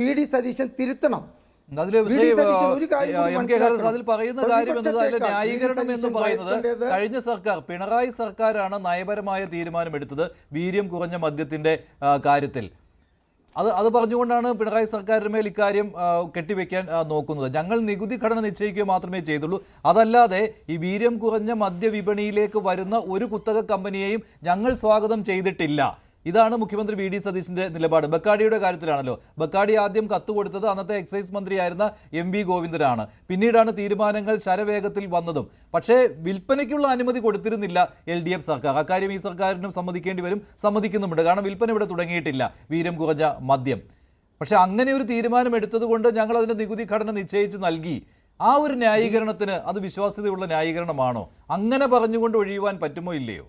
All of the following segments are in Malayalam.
വി.ഡി. സതീശൻ തിരുത്തണം. അതിൽ പറയുന്ന കാര്യം എന്നത് അതിലെ ന്യായീകരണം എന്ന് പറയുന്നത് കഴിഞ്ഞ സർക്കാർ പിണറായി സർക്കാരാണ് നയപരമായ തീരുമാനമെടുത്തത് വീര്യം കുറഞ്ഞ മദ്യത്തിന്റെ കാര്യത്തിൽ. അത് പറഞ്ഞുകൊണ്ടാണ് പിണറായി സർക്കാരിന് മേൽ ഇക്കാര്യം കെട്ടിവെക്കാൻ നോക്കുന്നത്. ഞങ്ങൾ നികുതി ഘടന നിശ്ചയിക്കുക മാത്രമേ ചെയ്തുള്ളൂ. അതല്ലാതെ ഈ വീര്യം കുറഞ്ഞ മദ്യവിപണിയിലേക്ക് വരുന്ന ഒരു കുത്തക കമ്പനിയെയും ഞങ്ങൾ സ്വാഗതം ചെയ്തിട്ടില്ല. ഇതാണ് മുഖ്യമന്ത്രി വി.ഡി. സതീശന്റെ നിലപാട്. ബക്കാഡിയുടെ കാര്യത്തിലാണല്ലോ. ബക്കാഡി ആദ്യം കത്ത് കൊടുത്തത് അന്നത്തെ എക്സൈസ് മന്ത്രിയായിരുന്ന എം.വി. ഗോവിന്ദനാണ്. പിന്നീടാണ് തീരുമാനങ്ങൾ ശരവേഗത്തിൽ വന്നതും. പക്ഷേ വിൽപ്പനയ്ക്കുള്ള അനുമതി കൊടുത്തിരുന്നില്ല LDF സർക്കാർ. അക്കാര്യം ഈ സർക്കാരിനും സമ്മതിക്കേണ്ടി വരും, സമ്മതിക്കുന്നുമുണ്ട്. കാരണം വിൽപ്പന ഇവിടെ തുടങ്ങിയിട്ടില്ല വീര്യം കുറഞ്ഞ മദ്യം. പക്ഷെ അങ്ങനെ ഒരു തീരുമാനം എടുത്തതുകൊണ്ട് ഞങ്ങൾ അതിന്റെ നികുതി ഘടന നിശ്ചയിച്ച് നൽകി. ആ ഒരു ന്യായീകരണത്തിന് അത് വിശ്വാസ്യതയുള്ള ന്യായീകരണമാണോ? അങ്ങനെ പറഞ്ഞുകൊണ്ട് ഒഴിയുവാൻ പറ്റുമോ ഇല്ലയോ?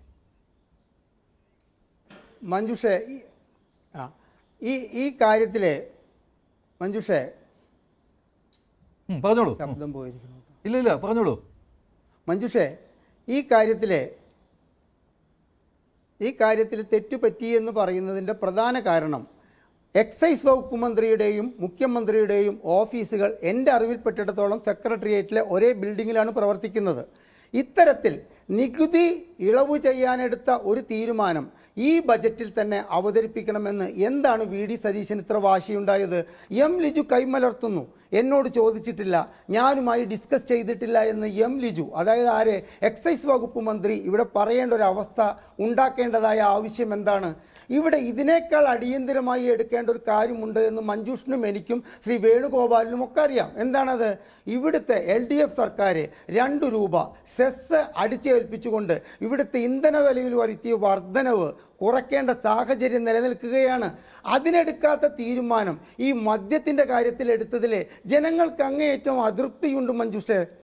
മഞ്ജുഷേ, ഈ കാര്യത്തിലെ മഞ്ജുഷേ പറഞ്ഞോളൂ. ശബ്ദം പോയിരിക്കുന്നു. ഇല്ല പറഞ്ഞോളൂ മഞ്ജുഷേ, ഈ കാര്യത്തിൽ തെറ്റുപറ്റി എന്ന് പറയുന്നതിൻ്റെ പ്രധാന കാരണം എക്സൈസ് വകുപ്പ് മന്ത്രിയുടെയും മുഖ്യമന്ത്രിയുടെയും ഓഫീസുകൾ എൻ്റെ അറിവിൽപ്പെട്ടിടത്തോളം സെക്രട്ടേറിയറ്റിലെ ഒരേ ബിൽഡിങ്ങിലാണ് പ്രവർത്തിക്കുന്നത്. ഇത്തരത്തിൽ നികുതി ഇളവ് ചെയ്യാനെടുത്ത ഒരു തീരുമാനം ഈ ബജറ്റിൽ തന്നെ അവതരിപ്പിക്കണമെന്ന് എന്താണ് വി.ഡി. സതീശൻ ഇത്ര വാശിയുണ്ടായത്? എം ലിജു കൈമലർത്തുന്നു. എന്നോട് ചോദിച്ചിട്ടില്ല, ഞാനുമായി ഡിസ്കസ് ചെയ്തിട്ടില്ല എന്ന് എം ലിജു, അതായത് ആരെ, എക്സൈസ് വകുപ്പ് മന്ത്രി ഇവിടെ പറയേണ്ട ഒരു അവസ്ഥ ഉണ്ടാക്കേണ്ടതായ ആവശ്യം എന്താണ്? ഇവിടെ ഇതിനേക്കാൾ അടിയന്തരമായി എടുക്കേണ്ട ഒരു കാര്യമുണ്ട് എന്ന് മഞ്ജുഷിനും എനിക്കും ശ്രീ വേണുഗോപാലിനും ഒക്കെ അറിയാം. എന്താണത്? ഇവിടുത്തെ LDF സർക്കാർ 2 രൂപ സെസ് അടിച്ചേൽപ്പിച്ചുകൊണ്ട് ഇവിടുത്തെ ഇന്ധന വിലയിൽ വരുത്തിയ വർധനവ് കുറയ്ക്കേണ്ട സാഹചര്യം നിലനിൽക്കുകയാണ്. അതിനെടുക്കാത്ത തീരുമാനം ഈ മദ്യത്തിൻ്റെ കാര്യത്തിൽ എടുത്തതിലെ ജനങ്ങൾക്ക് അങ്ങേയറ്റം അതൃപ്തിയുണ്ട് മഞ്ജുഷേ.